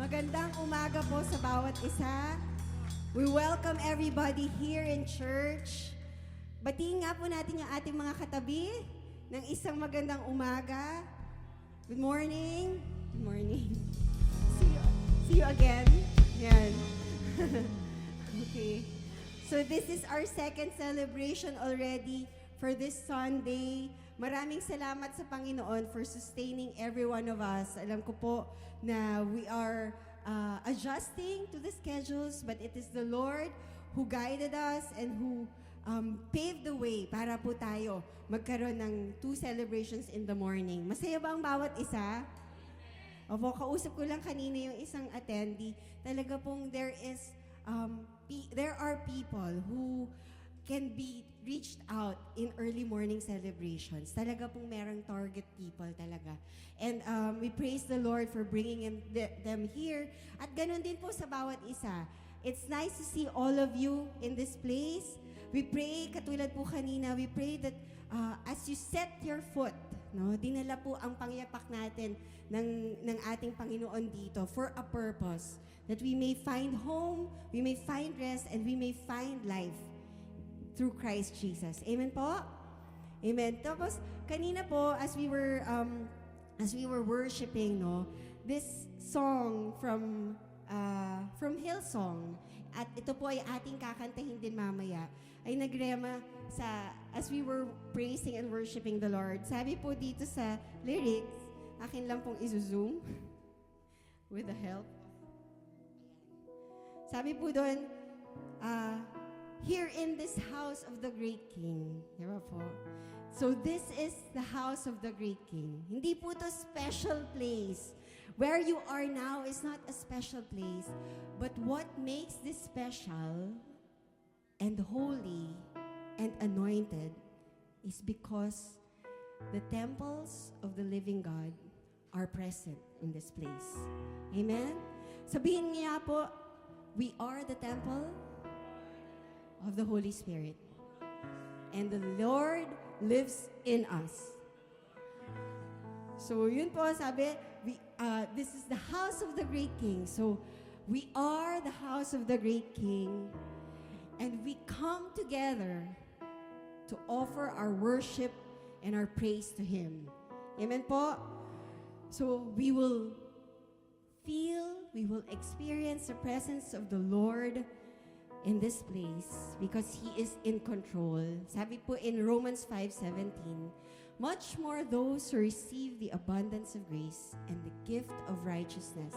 Magandang umaga po sa bawat isa. We welcome everybody here in church. Batiin nga po natin yung ating mga katabi ng isang magandang umaga. Good morning. Good morning. See you again. Yan. Okay. So this is our second celebration already for this Sunday. Maraming salamat sa Panginoon for sustaining every one of us. Alam ko po na we are adjusting to the schedules, but it is the Lord who guided us and who paved the way para po tayo magkaroon ng 2 celebrations in the morning. Masaya ba ang bawat isa? Opo, kausap ko lang kanina yung isang attendee. Talaga pong there are people who can be reached out in early morning celebrations. Talaga pong merong target people talaga. And we praise the Lord for bringing them here. At ganun din po sa bawat isa. It's nice to see all of you in this place. We pray, katulad po kanina, we pray that as you set your foot, no, dinala po ang pangyapak natin ng ating Panginoon dito for a purpose. That we may find home, we may find rest, and we may find life through Christ Jesus. Amen po? Amen. Tapos, kanina po, as we were worshiping, no, this song from Hillsong, at ito po ay ating kakantahin din mamaya, ay nagrema as we were praising and worshiping the Lord. Sabi po dito sa lyrics, akin lang pong izo-zoom with the help. Sabi po doon, here in this house of the great King. Diba po? So this is the house of the great King. Hindi po to special place. Where you are now is not a special place. But what makes this special and holy and anointed is because the temples of the living God are present in this place. Amen? Sabihin niya po, we are the temple of the Holy Spirit. And the Lord lives in us. So yun po, sabi, this is the house of the great King. So we are the house of the great King. And we come together to offer our worship and our praise to Him. Amen po? So we will experience the presence of the Lord in this place because He is in control. Sabi po in Romans 5:17, much more those who receive the abundance of grace and the gift of righteousness,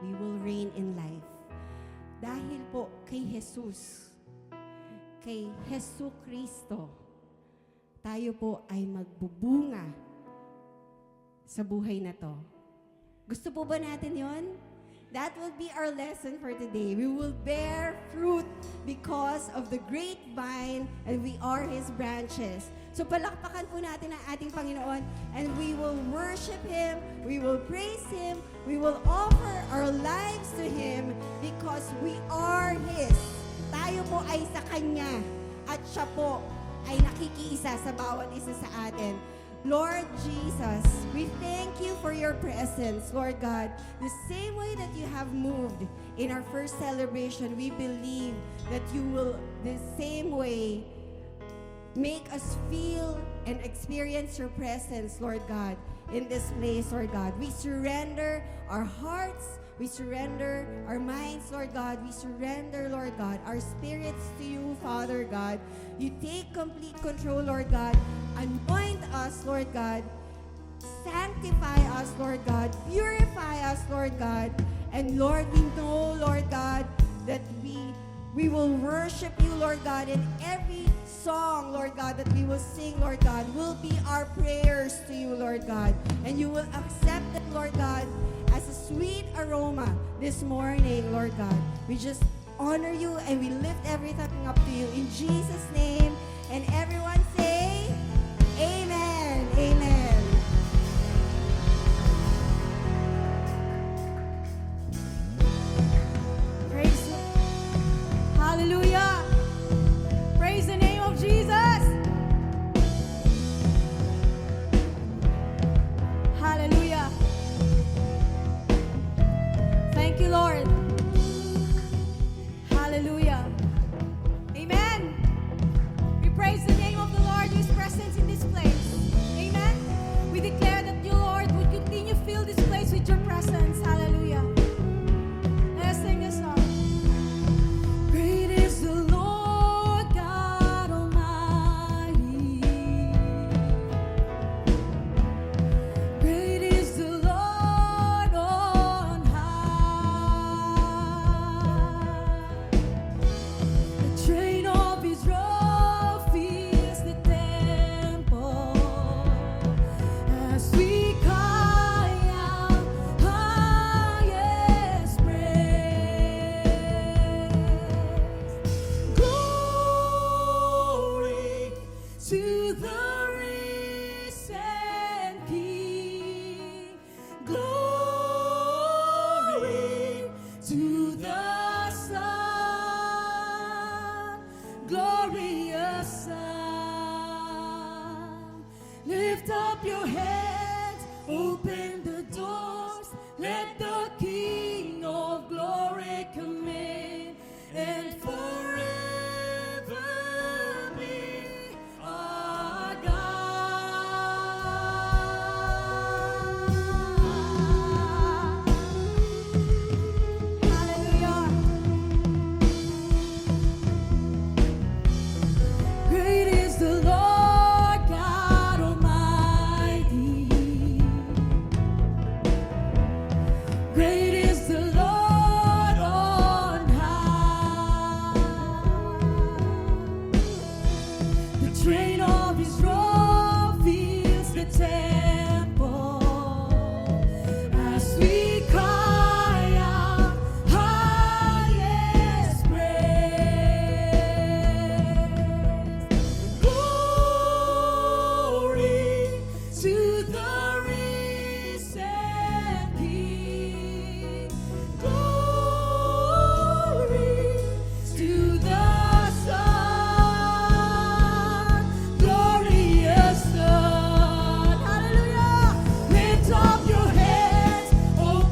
we will reign in life. Dahil po kay Jesus, kay Jesu Cristo, tayo po ay magbubunga sa buhay na to. Gusto po ba natin yon? That will be our lesson for today. We will bear fruit because of the grapevine and we are His branches. So palakpakan po natin ang ating Panginoon and we will worship Him, we will praise Him, we will offer our lives to Him because we are His. Tayo po ay sa Kanya at Siya po ay nakikiisa sa bawat isa sa atin. Lord Jesus, we thank you for your presence, Lord God. The same way that you have moved in our first celebration, we believe that you will the same way make us feel and experience your presence, Lord God, in this place, Lord God. We surrender our hearts, we surrender our minds, Lord God. We surrender, Lord God, our spirits to you, Father God. You take complete control, Lord God. Anoint us, Lord God. Sanctify us, Lord God. Purify us, Lord God. And Lord, we know, Lord God, that we will worship you, Lord God, and every song, Lord God, that we will sing, Lord God, will be our prayers to you, Lord God. And you will accept it, Lord God, as a sweet aroma this morning, Lord God. We just honor you and we lift everything up to you in Jesus' name. And everyone say, Amen. Amen. Praise. Hallelujah. Praise the name of Jesus. Hallelujah. Thank you, Lord. Hallelujah. Amen. We praise the name of the Lord who is present in this place. Amen. We declare that you, Lord, would continue to fill this place with your presence. Hallelujah. Let us sing this song. Great is the Lord God Almighty. Great is the Lord on high. The train of his robe fills the temple as we cry out highest praise. Glory to the risen King. Glory to the Son, glorious Son. Lift up your heads, open the doors, let the King of glory come in and forever be our God. Hallelujah. Great is the Lord God Almighty. Great is the Lord on high. The train of his robe fills the temple as we cry out highest praise. Glory to the risen King. Glory to the Son, glorious Son. Hallelujah. Lift up your heads, open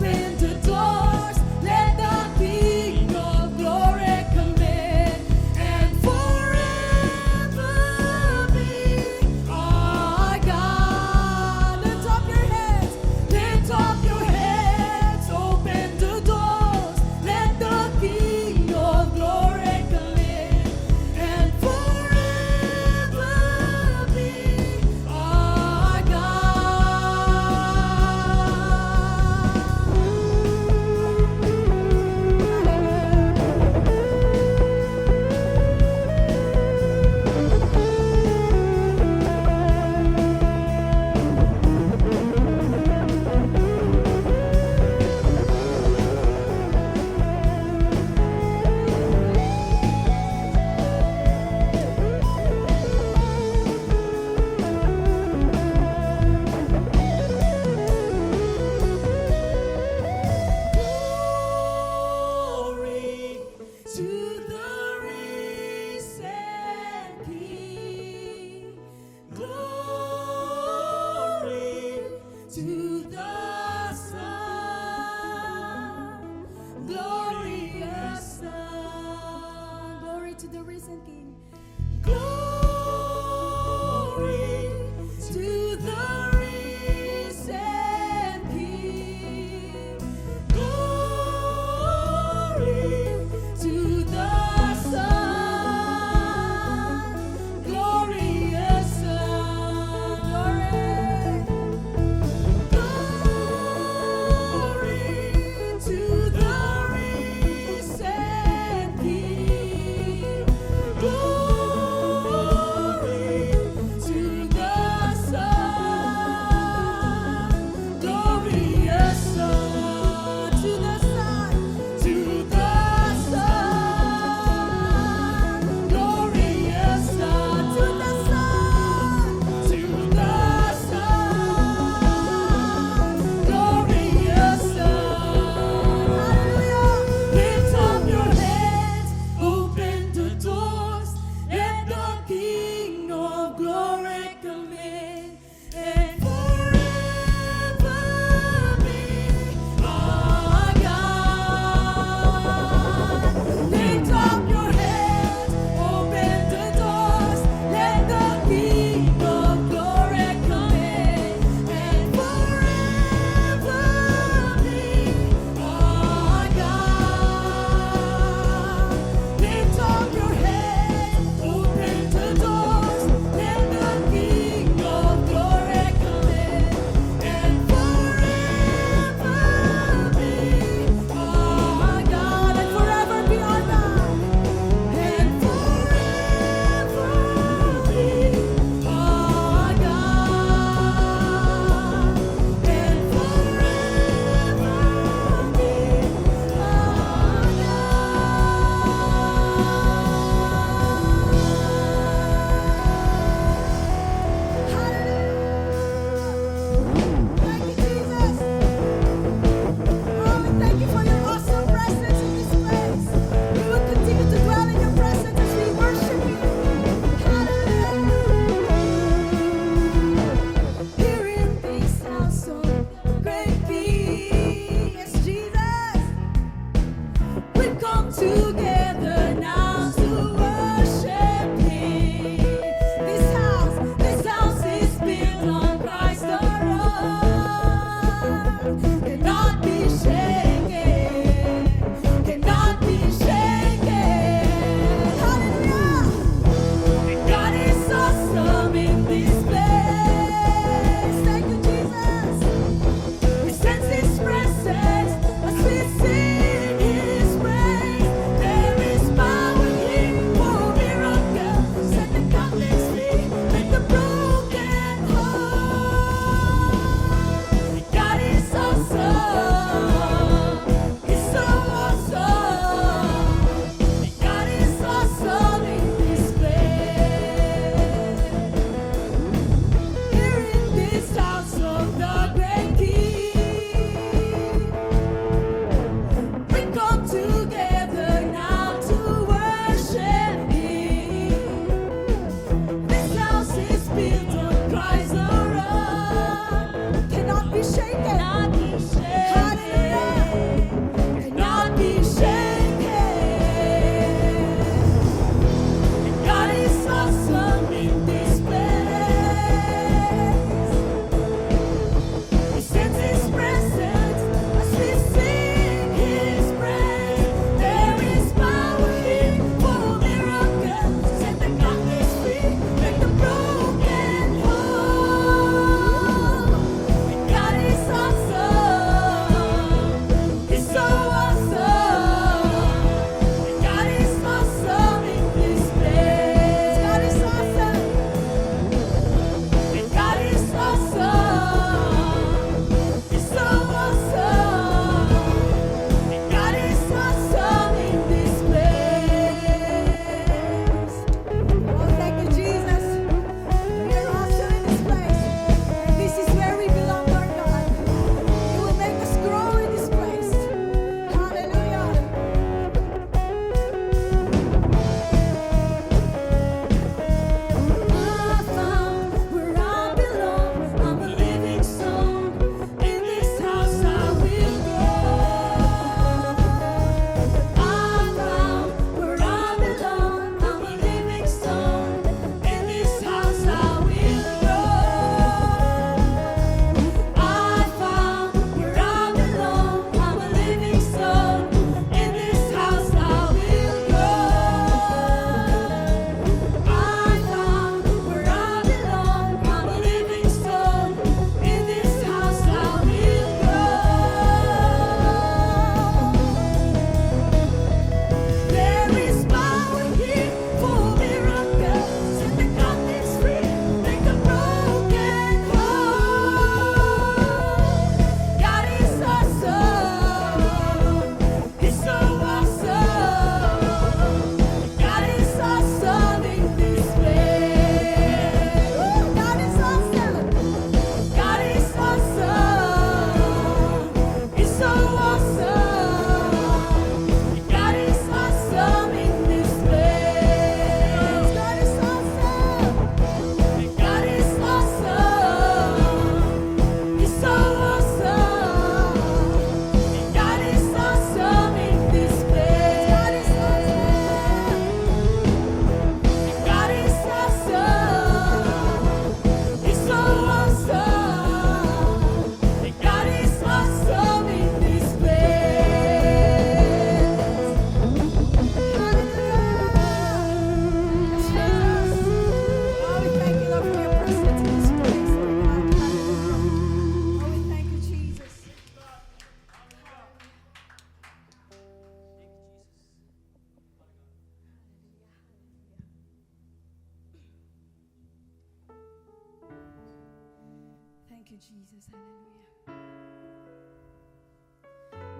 Thank you, Jesus. Hallelujah.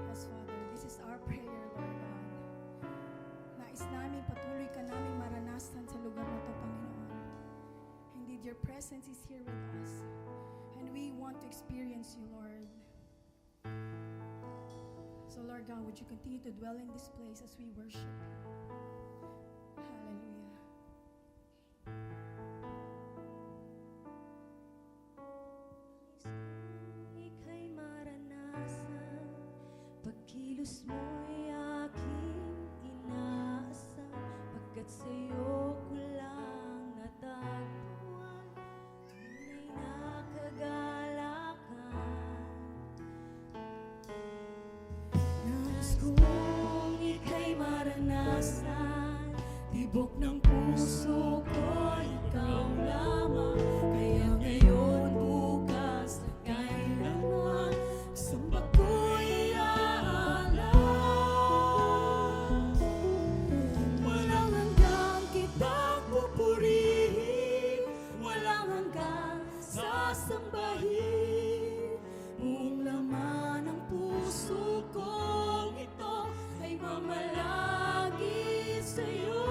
Yes, Father, this is our prayer, Lord God. Nais namin patuloy ka namin maranasan sa lugar na to, Panginoon. Indeed, your presence is here with us. And we want to experience you, Lord. So, Lord God, would you continue to dwell in this place as we worship you? Hallelujah. Ika'y maranasan, pagkilos mo'y aking inaasam, pagkat sa'yo ko lang natagpuan, tunay na kagalakan. Nais kong ika'y maranasan, tibok ng puso ko, ikaw lamang, kaya ngayon, bukas, at kailanman, samba ko'y aalay. Walang hanggang kitang pupurihin, walang hanggang sasambahin. Buong laman ng puso kong ito ay mamalagi sa'yo.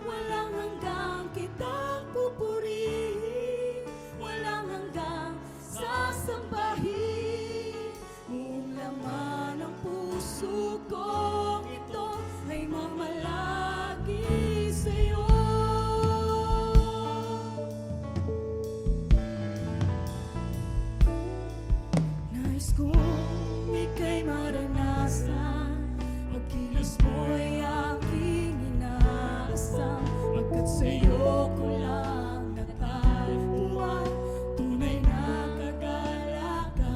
Walang hanggang kitang pupurihin, walang hanggang sasambahin. Buong laman ng puso kong ito ay mamalagi sa'yo. Nais kong ika'y maranasan, pagkilos mo'y aking inaasam, pagkat sa'yo ko lang natagpuan, tunay na kagalakan.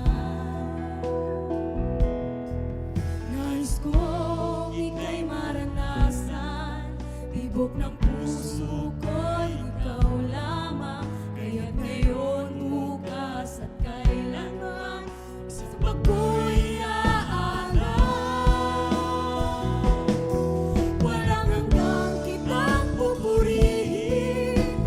Nais kong ika'y maranasan, tibok ng puso ko'y ikaw lamang, kaya't ngayon, bukas at kailanman, samba ko'y aalay. Walang hanggang kitang pupurihin,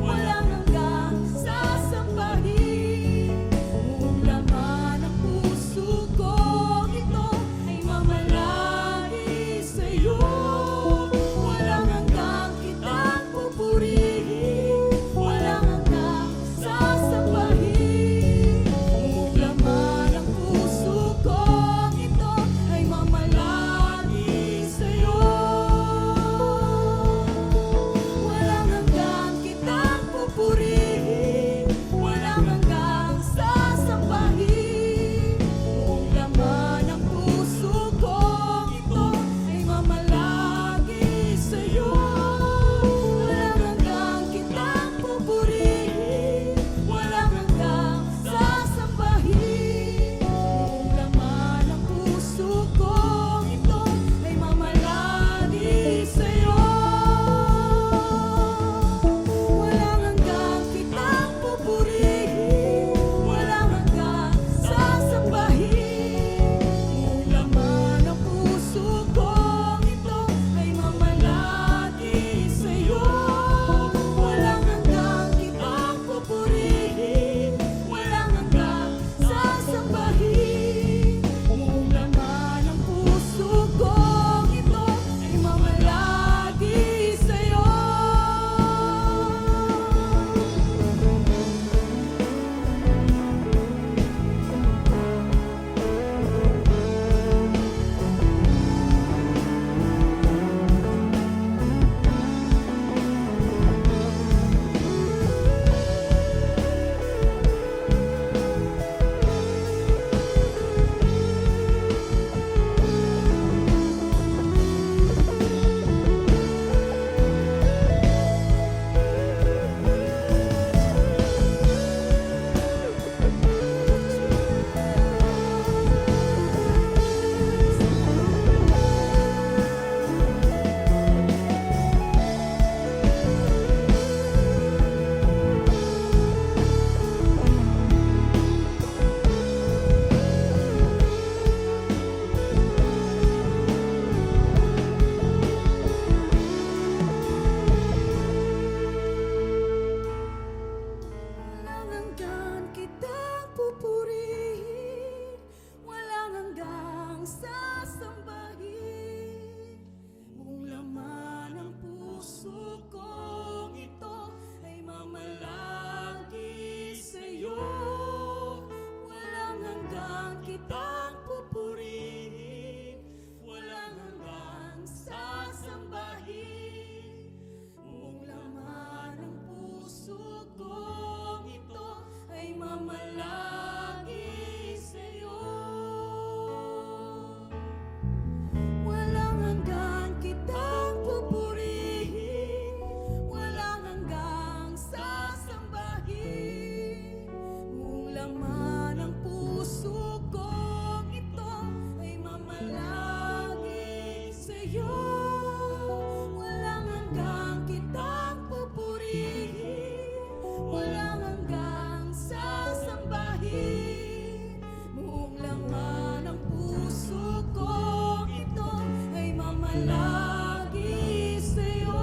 mamalagi sa'yo.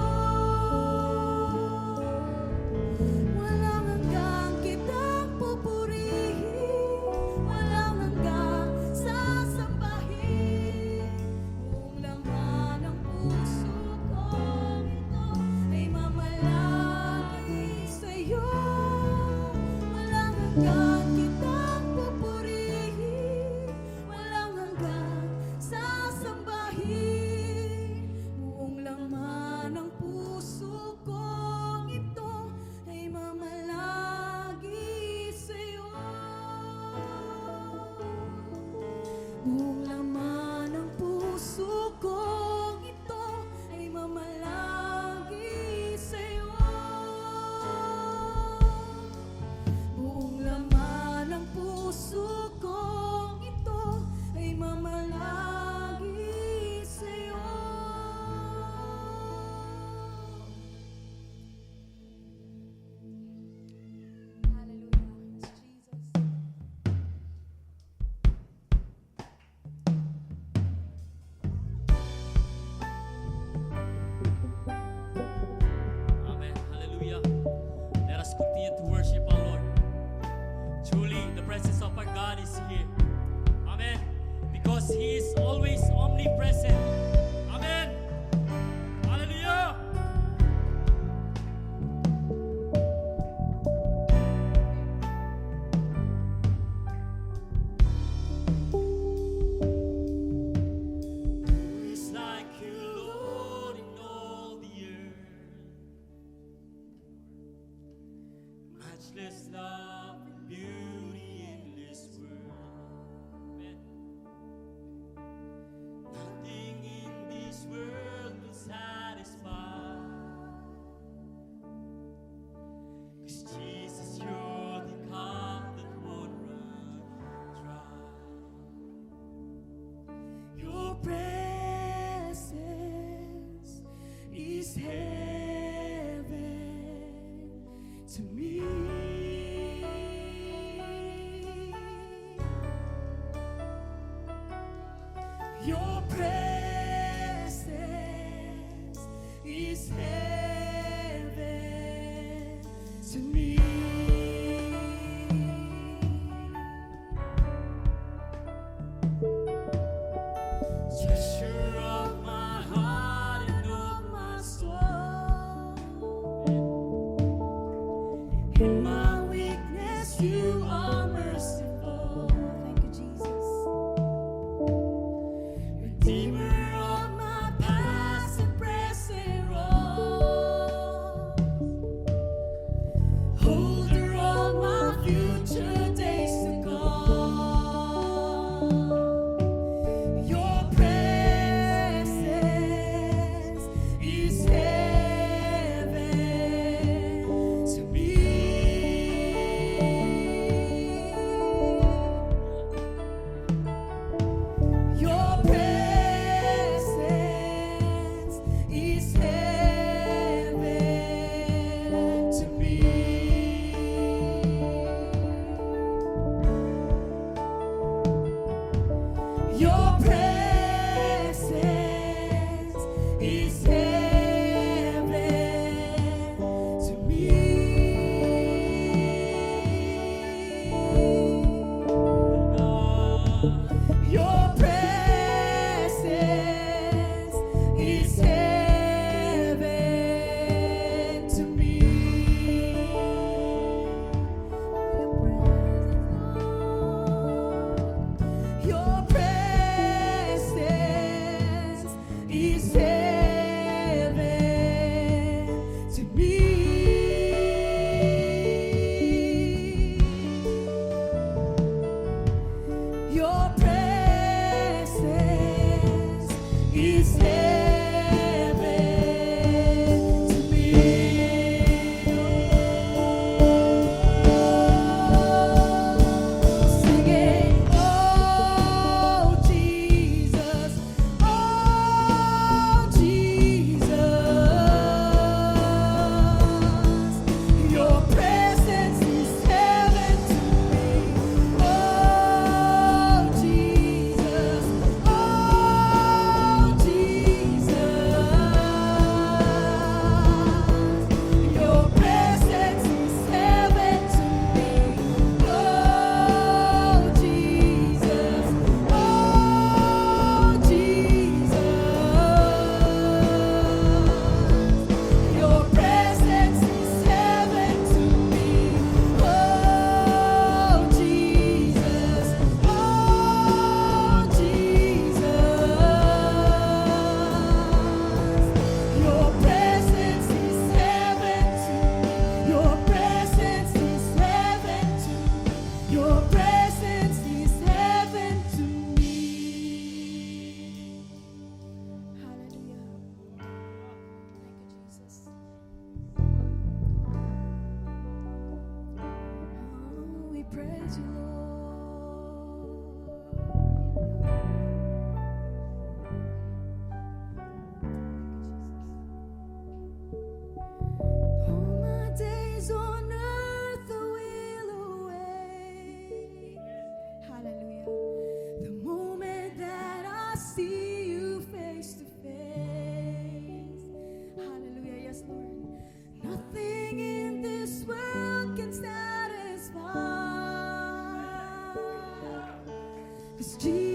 Walang hanggang kitang pupurihin, walang hanggang sasambahin. Buong laman ng puso kong ito ay mamalagi sa'yo. Walang hanggang kitang pupurihin, walang hanggang sasambahin. Buong laman ng puso kong ito ay mamalagi sa'yo. Buong laman ng puso kong ito ay mamalagi sa'yo. Buong laman ng puso kong ito ay mamalagi sa'yo. Hallelujah. Yes, Jesus. Amen. Hallelujah. Let us continue to worship our Lord. Truly, the presence of our God is here. Amen. Because He is always omnipresent. Amen. Hallelujah. Who is like you, Lord, in all the earth? Matchless love and beauty in this world. Amen. Nothing in this world will satisfy. 'Cause Jesus, you're the cup that won't run dry. Your presence is heaven to me. Your presence is heaven to me. Treasure of my heart and of my soul. In my weakness, you are merciful. Thank you, Jesus. Redeemer of my past and present wrongs. Holder of my future days to come. Your presence is heaven to me. Your presence is heaven to me. Your presence is heaven to me. Your presence is heaven to me. Your presence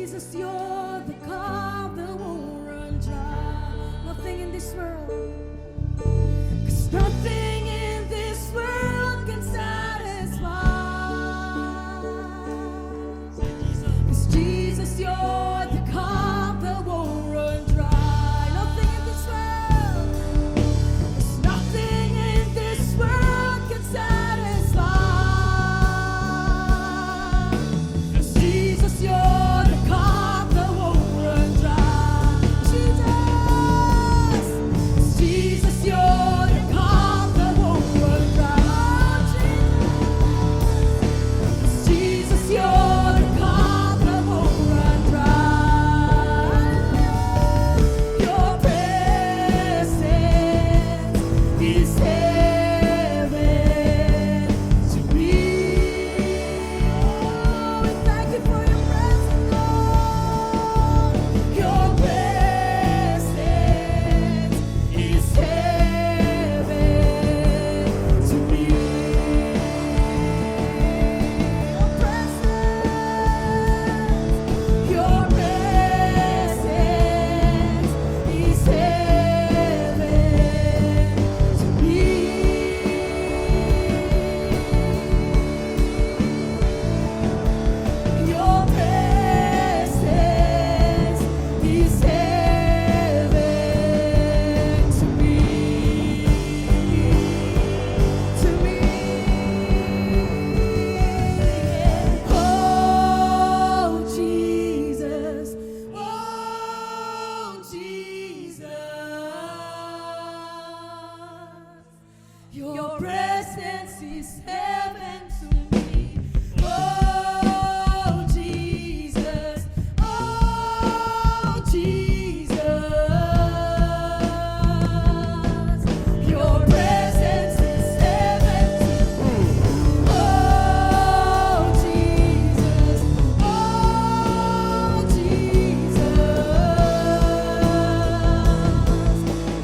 Jesus, you're the cup that won't run dry. Nothing in this world. 'Cause nothing in this world can satisfy. 'Cause Jesus, you're the cup that won't run dry. Nothing in this world. 'Cause nothing in this world can satisfy. 'Cause Jesus, you're the cup that won't run dry. Jesus, Jesus, you're the cup that won't run dry. Jesus, you're the cup that won't run dry. Your presence is heaven to me. We thank you for your presence, Lord. Your presence is heaven to me. Your presence. Your presence is heaven to me. Your presence is heaven to me. To me. Oh Jesus, oh Jesus, your presence is heaven to me. Oh Jesus, oh Jesus, your presence is heaven to me. Oh Jesus, oh Jesus,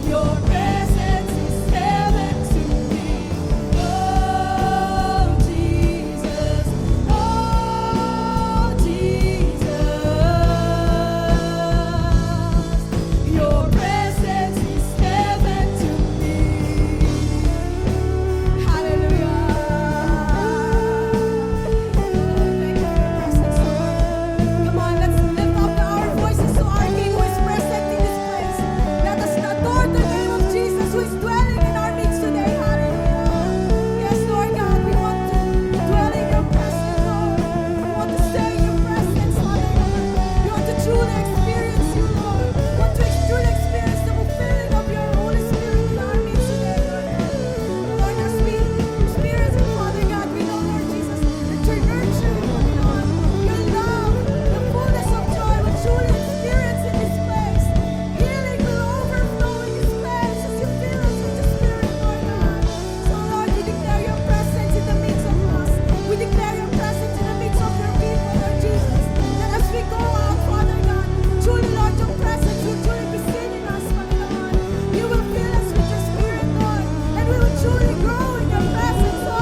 your presence is heaven to me. Oh Jesus, oh Jesus, your presence is heaven to me. Hallelujah. Thank you for your presence, Lord. Come on, let's lift up our voices to our King who is present in this place. Let us adore the name of Jesus who is dwelling in our midst today. Hallelujah. Yes, Lord God, we want to dwell in your presence, Lord. We want to stay in your presence, Father God. We want to truly experience you, Lord. We want to truly experience the fulfilling of your Holy Spirit in our midst today, Lord God. Lord, as we experience it, Father God, we know, Lord Jesus, that your nurture, Lord, your love, the fullness of joy will truly experience in this place. Healing will overflow in this place as you fill us with your Spirit, Lord God. So, Lord, we declare your presence in the midst of us. We declare your presence in the midst of your people, Lord Jesus. That as we go out, Father God, truly, Lord, your presence will truly be seen in us, Father God. You will fill us with your Spirit, Lord, and we will truly grow in your presence, Lord.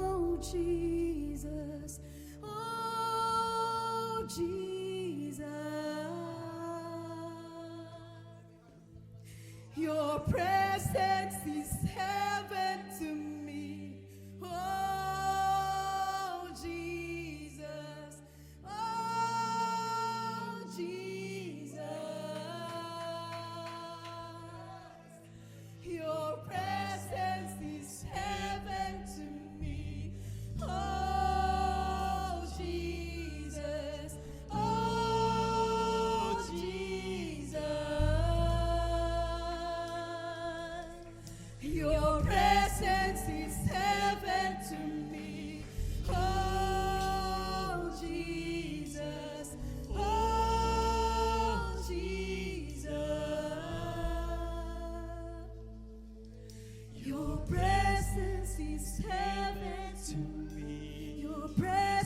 Oh, Jesus, oh, Jesus, your presence is heaven to me. Oh, Jesus, oh, Jesus, your presence is heaven to me.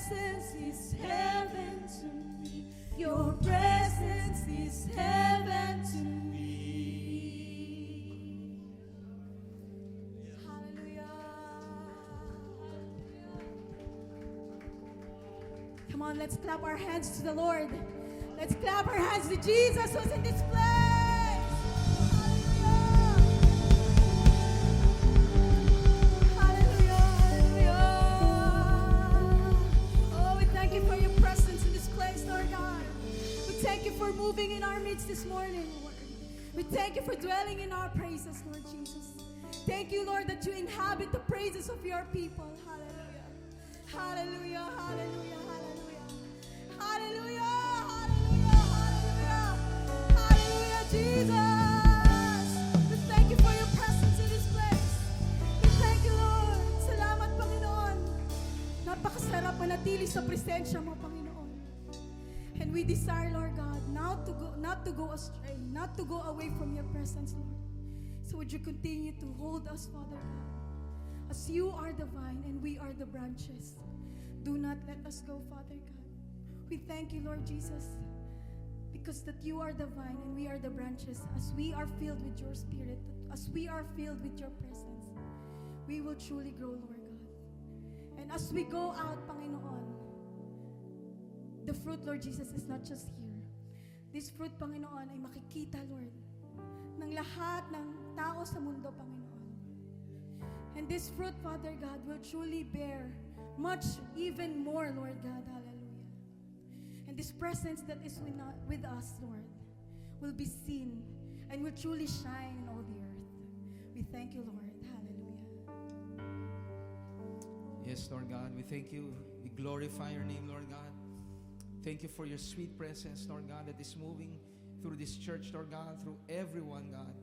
presence is heaven to me. Your presence is heaven to me. Hallelujah. Come on, let's clap our hands to the Lord. Let's clap our hands to Jesus who's in this place. Hallelujah. Hallelujah. Hallelujah. Oh, we thank you for your presence in this place, Lord God. We thank you for moving in our midst this morning, Lord. We thank you for dwelling in our praises, Lord Jesus. Thank you, Lord, that you inhabit the praises of your people. Hallelujah. Hallelujah. Hallelujah. Hallelujah. Hallelujah. Hallelujah. Hallelujah. Hallelujah, Jesus. We thank you for your presence in this place. We thank you, Lord. Salamat, Panginoon. Napakasarap manatili sa presensya mo, Panginoon. And we desire, Lord God, not to go astray, not to go away from your presence, Lord. So would you continue to hold us, Father God, as you are the vine and we are the branches. Do not let us go, Father God. We thank you, Lord Jesus, because that you are the vine and we are the branches. As we are filled with your Spirit, as we are filled with your presence, we will truly grow, Lord God. And as we go out, Panginoon, the fruit, Lord Jesus, is not just here. This fruit, Panginoon, ay makikita, Lord, ng lahat ng tao sa mundo, Panginoon. And this fruit, Father God, will truly bear much, even more, Lord God. Hallelujah. And this presence that is with us, Lord, will be seen and will truly shine in all the earth. We thank you, Lord. Hallelujah. Yes, Lord God, we thank you. We glorify your name, Lord God. Thank you for your sweet presence, Lord God, that is moving through this church, Lord God, through everyone, God.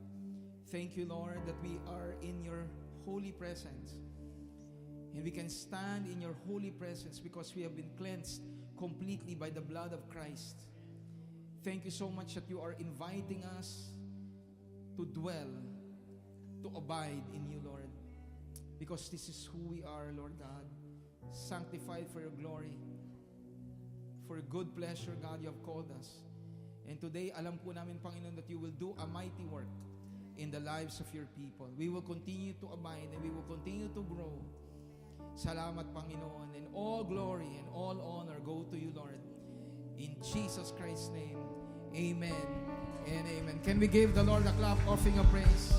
Thank you, Lord, that we are in your holy presence. And we can stand in your holy presence because we have been cleansed completely by the blood of Christ. Thank you so much that you are inviting us to dwell, to abide in you, Lord. Because this is who we are, Lord God. Sanctified for your glory. For good pleasure, God, you have called us. And today, alam po namin, Panginoon, that you will do a mighty work in the lives of your people. We will continue to abide and we will continue to grow. Salamat, Panginoon. And all glory and all honor go to you, Lord. In Jesus Christ's name, amen and amen. Can we give the Lord a clap offering of praise?